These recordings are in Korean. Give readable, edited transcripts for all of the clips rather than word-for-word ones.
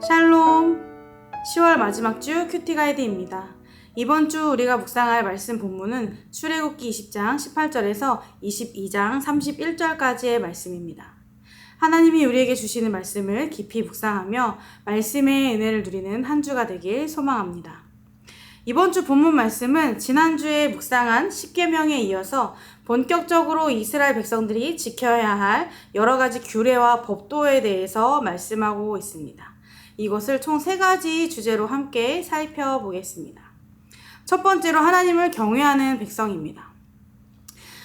샬롬! 10월 마지막 주 큐티 가이드입니다. 이번 주 우리가 묵상할 말씀 본문은 출애굽기 20장 18절에서 22장 31절까지의 말씀입니다. 하나님이 우리에게 주시는 말씀을 깊이 묵상하며 말씀의 은혜를 누리는 한 주가 되길 소망합니다. 이번 주 본문 말씀은 지난주에 묵상한 10계명에 이어서 본격적으로 이스라엘 백성들이 지켜야 할 여러 가지 규례와 법도에 대해서 말씀하고 있습니다. 이것을 총 3가지 주제로 함께 살펴보겠습니다. 첫 번째로 하나님을 경외하는 백성입니다.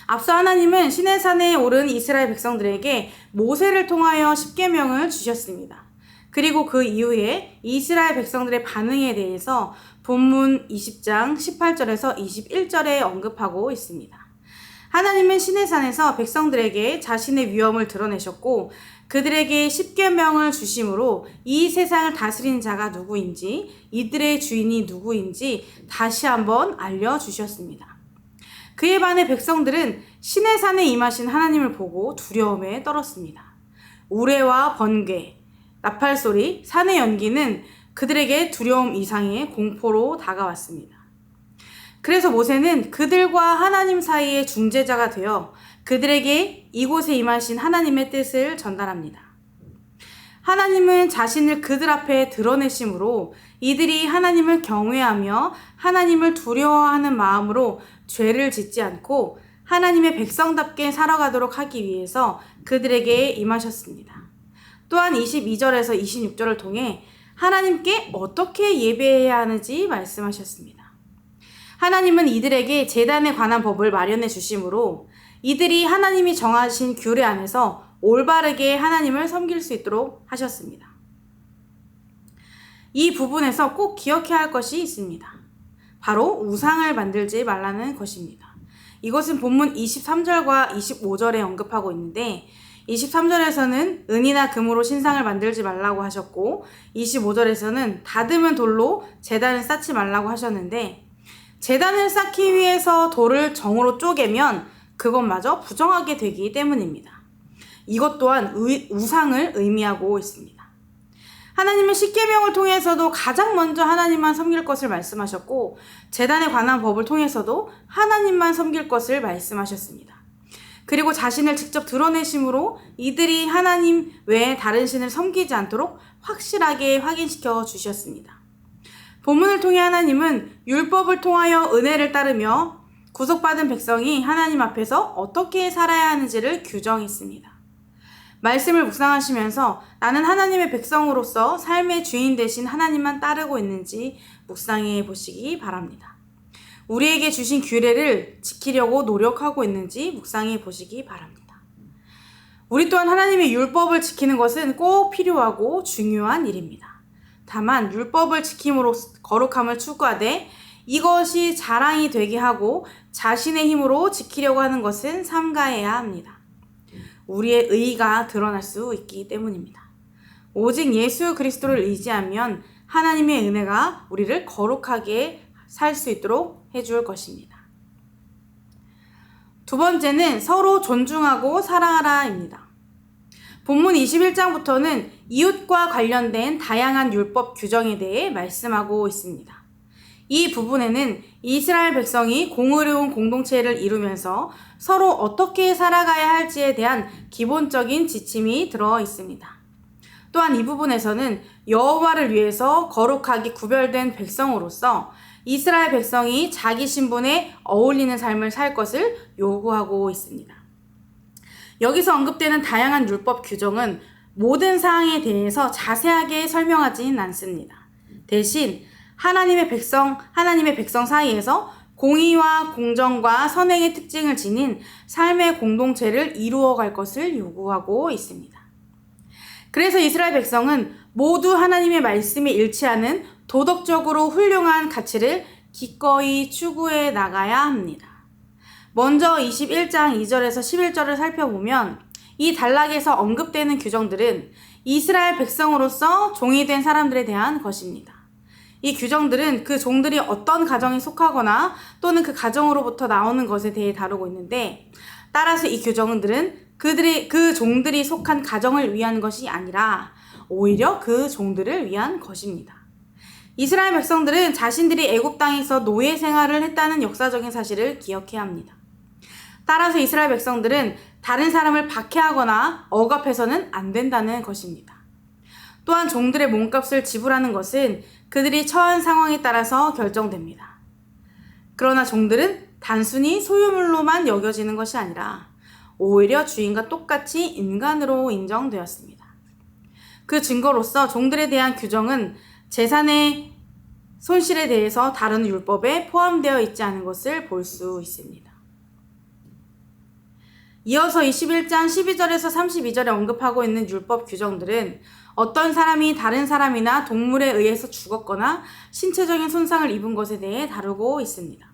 앞서 하나님은 시내산에 오른 이스라엘 백성들에게 모세를 통하여 10계명을 주셨습니다. 그리고 그 이후에 이스라엘 백성들의 반응에 대해서 본문 20장 18절에서 21절에 언급하고 있습니다. 하나님은 시내산에서 백성들에게 자신의 위엄을 드러내셨고 그들에게 10계명을 주심으로 이 세상을 다스리는 자가 누구인지, 이들의 주인이 누구인지 다시 한번 알려주셨습니다. 그에 반해 백성들은 시내산에 임하신 하나님을 보고 두려움에 떨었습니다. 우레와 번개, 나팔소리, 산의 연기는 그들에게 두려움 이상의 공포로 다가왔습니다. 그래서 모세는 그들과 하나님 사이의 중재자가 되어 그들에게 이곳에 임하신 하나님의 뜻을 전달합니다. 하나님은 자신을 그들 앞에 드러내심으로 이들이 하나님을 경외하며 하나님을 두려워하는 마음으로 죄를 짓지 않고 하나님의 백성답게 살아가도록 하기 위해서 그들에게 임하셨습니다. 또한 22절에서 26절을 통해 하나님께 어떻게 예배해야 하는지 말씀하셨습니다. 하나님은 이들에게 제단에 관한 법을 마련해 주심으로 이들이 하나님이 정하신 규례 안에서 올바르게 하나님을 섬길 수 있도록 하셨습니다. 이 부분에서 꼭 기억해야 할 것이 있습니다. 바로 우상을 만들지 말라는 것입니다. 이것은 본문 23절과 25절에 언급하고 있는데 23절에서는 은이나 금으로 신상을 만들지 말라고 하셨고 25절에서는 다듬은 돌로 제단을 쌓지 말라고 하셨는데 제단을 쌓기 위해서 돌을 정으로 쪼개면 그것마저 부정하게 되기 때문입니다. 이것 또한 우상을 의미하고 있습니다. 하나님은 10계명을 통해서도 가장 먼저 하나님만 섬길 것을 말씀하셨고 제단에 관한 법을 통해서도 하나님만 섬길 것을 말씀하셨습니다. 그리고 자신을 직접 드러내심으로 이들이 하나님 외에 다른 신을 섬기지 않도록 확실하게 확인시켜 주셨습니다. 본문을 통해 하나님은 율법을 통하여 은혜를 따르며 구속받은 백성이 하나님 앞에서 어떻게 살아야 하는지를 규정했습니다. 말씀을 묵상하시면서 나는 하나님의 백성으로서 삶의 주인 되신 하나님만 따르고 있는지 묵상해 보시기 바랍니다. 우리에게 주신 규례를 지키려고 노력하고 있는지 묵상해 보시기 바랍니다. 우리 또한 하나님의 율법을 지키는 것은 꼭 필요하고 중요한 일입니다. 다만 율법을 지킴으로 거룩함을 추구하되 이것이 자랑이 되게 하고 자신의 힘으로 지키려고 하는 것은 삼가해야 합니다. 우리의 의의가 드러날 수 있기 때문입니다. 오직 예수 그리스도를 의지하면 하나님의 은혜가 우리를 거룩하게 살 수 있도록 해줄 것입니다. 두 번째는 서로 존중하고 사랑하라입니다. 본문 21장부터는 이웃과 관련된 다양한 율법 규정에 대해 말씀하고 있습니다. 이 부분에는 이스라엘 백성이 공의로운 공동체를 이루면서 서로 어떻게 살아가야 할지에 대한 기본적인 지침이 들어 있습니다. 또한 이 부분에서는 여호와를 위해서 거룩하게 구별된 백성으로서 이스라엘 백성이 자기 신분에 어울리는 삶을 살 것을 요구하고 있습니다. 여기서 언급되는 다양한 율법 규정은 모든 사항에 대해서 자세하게 설명하진 않습니다. 대신 하나님의 백성 사이에서 공의와 공정과 선행의 특징을 지닌 삶의 공동체를 이루어갈 것을 요구하고 있습니다. 그래서 이스라엘 백성은 모두 하나님의 말씀에 일치하는 도덕적으로 훌륭한 가치를 기꺼이 추구해 나가야 합니다. 먼저 21장 2절에서 11절을 살펴보면 이 단락에서 언급되는 규정들은 이스라엘 백성으로서 종이 된 사람들에 대한 것입니다. 이 규정들은 그 종들이 어떤 가정에 속하거나 또는 그 가정으로부터 나오는 것에 대해 다루고 있는데 따라서 이 규정들은 그 종들이 속한 가정을 위한 것이 아니라 오히려 그 종들을 위한 것입니다. 이스라엘 백성들은 자신들이 애굽 땅에서 노예 생활을 했다는 역사적인 사실을 기억해야 합니다. 따라서 이스라엘 백성들은 다른 사람을 박해하거나 억압해서는 안 된다는 것입니다. 또한 종들의 몸값을 지불하는 것은 그들이 처한 상황에 따라서 결정됩니다. 그러나 종들은 단순히 소유물로만 여겨지는 것이 아니라 오히려 주인과 똑같이 인간으로 인정되었습니다. 그 증거로서 종들에 대한 규정은 재산의 손실에 대해서 다른 율법에 포함되어 있지 않은 것을 볼 수 있습니다. 이어서 21장 12절에서 32절에 언급하고 있는 율법 규정들은 어떤 사람이 다른 사람이나 동물에 의해서 죽었거나 신체적인 손상을 입은 것에 대해 다루고 있습니다.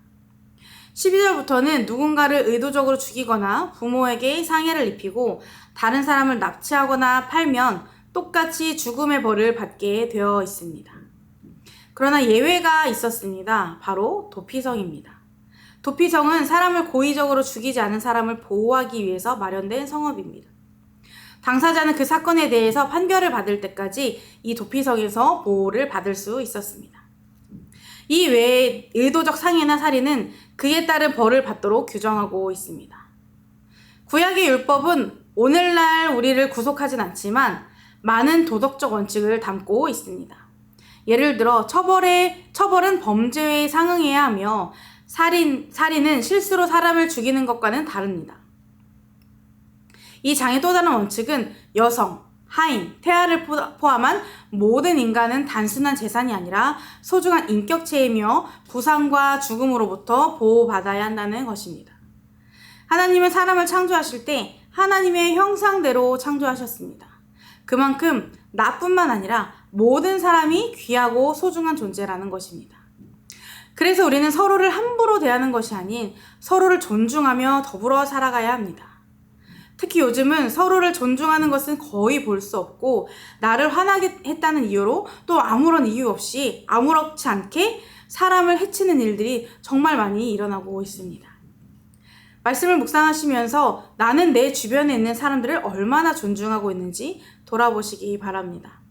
12절부터는 누군가를 의도적으로 죽이거나 부모에게 상해를 입히고 다른 사람을 납치하거나 팔면 똑같이 죽음의 벌을 받게 되어 있습니다. 그러나 예외가 있었습니다. 바로 도피성입니다. 도피성은 사람을 고의적으로 죽이지 않은 사람을 보호하기 위해서 마련된 성읍입니다. 당사자는 그 사건에 대해서 판결을 받을 때까지 이 도피성에서 보호를 받을 수 있었습니다. 이 외에 의도적 상해나 살인은 그에 따른 벌을 받도록 규정하고 있습니다. 구약의 율법은 오늘날 우리를 구속하진 않지만 많은 도덕적 원칙을 담고 있습니다. 예를 들어 처벌은 범죄에 상응해야 하며 살인은 실수로 사람을 죽이는 것과는 다릅니다. 이 장의 또 다른 원칙은 여성, 하인, 태아를 포함한 모든 인간은 단순한 재산이 아니라 소중한 인격체이며 부상과 죽음으로부터 보호받아야 한다는 것입니다. 하나님은 사람을 창조하실 때 하나님의 형상대로 창조하셨습니다. 그만큼 나뿐만 아니라 모든 사람이 귀하고 소중한 존재라는 것입니다. 그래서 우리는 서로를 함부로 대하는 것이 아닌 서로를 존중하며 더불어 살아가야 합니다. 특히 요즘은 서로를 존중하는 것은 거의 볼 수 없고 나를 화나게 했다는 이유로 또 아무런 이유 없이 아무렇지 않게 사람을 해치는 일들이 정말 많이 일어나고 있습니다. 말씀을 묵상하시면서 나는 내 주변에 있는 사람들을 얼마나 존중하고 있는지 돌아보시기 바랍니다.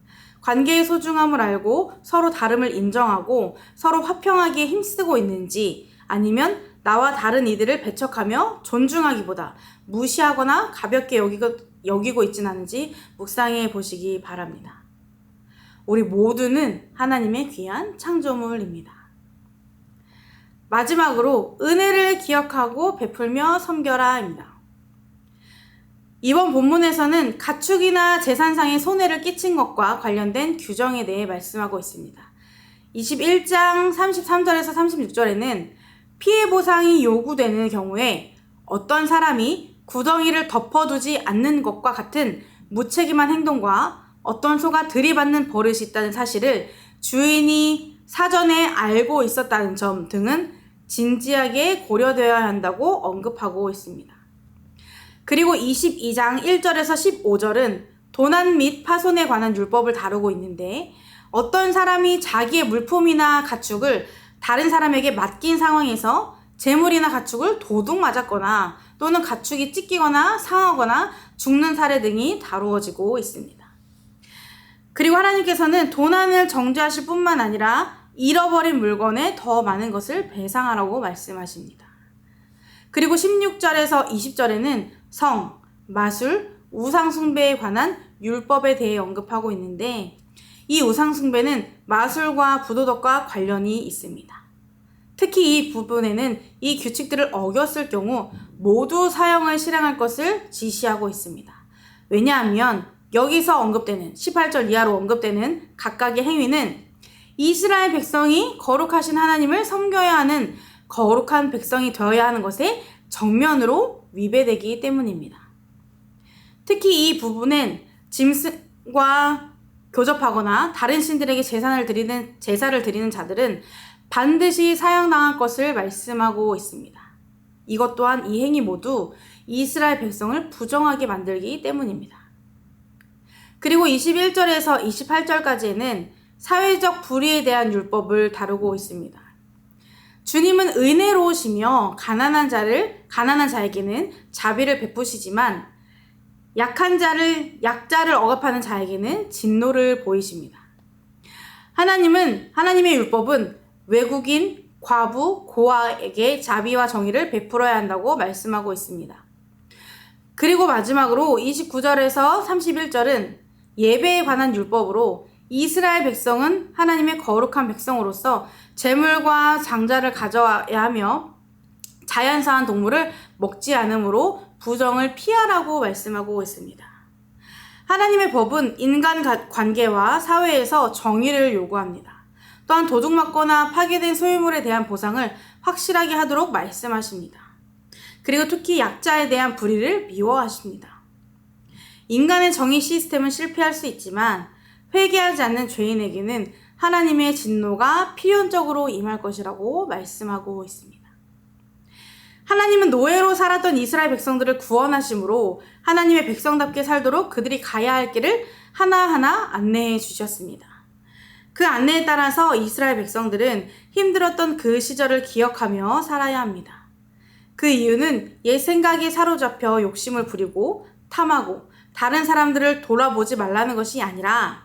관계의 소중함을 알고 서로 다름을 인정하고 서로 화평하기에 힘쓰고 있는지 아니면 나와 다른 이들을 배척하며 존중하기보다 무시하거나 가볍게 여기고 있진 않은지 묵상해 보시기 바랍니다. 우리 모두는 하나님의 귀한 창조물입니다. 마지막으로 은혜를 기억하고 베풀며 섬겨라입니다. 이번 본문에서는 가축이나 재산상의 손해를 끼친 것과 관련된 규정에 대해 말씀하고 있습니다. 21장 33절에서 36절에는 피해 보상이 요구되는 경우에 어떤 사람이 구덩이를 덮어두지 않는 것과 같은 무책임한 행동과 어떤 소가 들이받는 버릇이 있다는 사실을 주인이 사전에 알고 있었다는 점 등은 진지하게 고려되어야 한다고 언급하고 있습니다. 그리고 22장 1절에서 15절은 도난 및 파손에 관한 율법을 다루고 있는데 어떤 사람이 자기의 물품이나 가축을 다른 사람에게 맡긴 상황에서 재물이나 가축을 도둑 맞았거나 또는 가축이 찢기거나 상하거나 죽는 사례 등이 다루어지고 있습니다. 그리고 하나님께서는 도난을 정죄하실 뿐만 아니라 잃어버린 물건에 더 많은 것을 배상하라고 말씀하십니다. 그리고 16절에서 20절에는 성, 마술, 우상숭배에 관한 율법에 대해 언급하고 있는데 이 우상숭배는 마술과 부도덕과 관련이 있습니다. 특히 이 부분에는 이 규칙들을 어겼을 경우 모두 사형을 실행할 것을 지시하고 있습니다. 왜냐하면 여기서 언급되는 18절 이하로 언급되는 각각의 행위는 이스라엘 백성이 거룩하신 하나님을 섬겨야 하는 거룩한 백성이 되어야 하는 것에 정면으로 위배되기 때문입니다. 특히 이 부분은 짐승과 교접하거나 다른 신들에게 제사를 드리는 자들은 반드시 사형당할 것을 말씀하고 있습니다. 이것 또한 이 행위 모두 이스라엘 백성을 부정하게 만들기 때문입니다. 그리고 21절에서 28절까지에는 사회적 불의에 대한 율법을 다루고 있습니다. 주님은 은혜로우시며 가난한 자에게는 자비를 베푸시지만 약자를 억압하는 자에게는 진노를 보이십니다. 하나님의 율법은 외국인, 과부, 고아에게 자비와 정의를 베풀어야 한다고 말씀하고 있습니다. 그리고 마지막으로 29절에서 31절은 예배에 관한 율법으로 이스라엘 백성은 하나님의 거룩한 백성으로서 제물과 장자를 가져와야 하며 자연사한 동물을 먹지 않으므로 부정을 피하라고 말씀하고 있습니다. 하나님의 법은 인간 관계와 사회에서 정의를 요구합니다. 또한 도둑맞거나 파괴된 소유물에 대한 보상을 확실하게 하도록 말씀하십니다. 그리고 특히 약자에 대한 불의를 미워하십니다. 인간의 정의 시스템은 실패할 수 있지만 회개하지 않는 죄인에게는 하나님의 진노가 필연적으로 임할 것이라고 말씀하고 있습니다. 하나님은 노예로 살았던 이스라엘 백성들을 구원하심으로 하나님의 백성답게 살도록 그들이 가야 할 길을 하나하나 안내해 주셨습니다. 그 안내에 따라서 이스라엘 백성들은 힘들었던 그 시절을 기억하며 살아야 합니다. 그 이유는 옛 생각에 사로잡혀 욕심을 부리고 탐하고 다른 사람들을 돌아보지 말라는 것이 아니라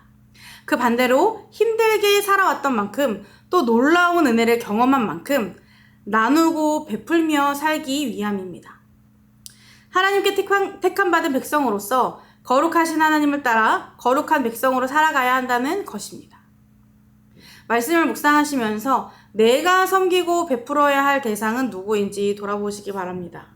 그 반대로 힘들게 살아왔던 만큼 또 놀라운 은혜를 경험한 만큼 나누고 베풀며 살기 위함입니다. 하나님께 택함받은 백성으로서 거룩하신 하나님을 따라 거룩한 백성으로 살아가야 한다는 것입니다. 말씀을 묵상하시면서 내가 섬기고 베풀어야 할 대상은 누구인지 돌아보시기 바랍니다.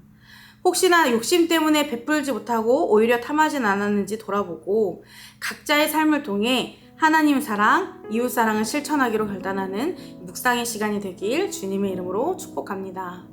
혹시나 욕심 때문에 베풀지 못하고 오히려 탐하진 않았는지 돌아보고 각자의 삶을 통해 하나님 사랑, 이웃 사랑을 실천하기로 결단하는 묵상의 시간이 되길 주님의 이름으로 축복합니다.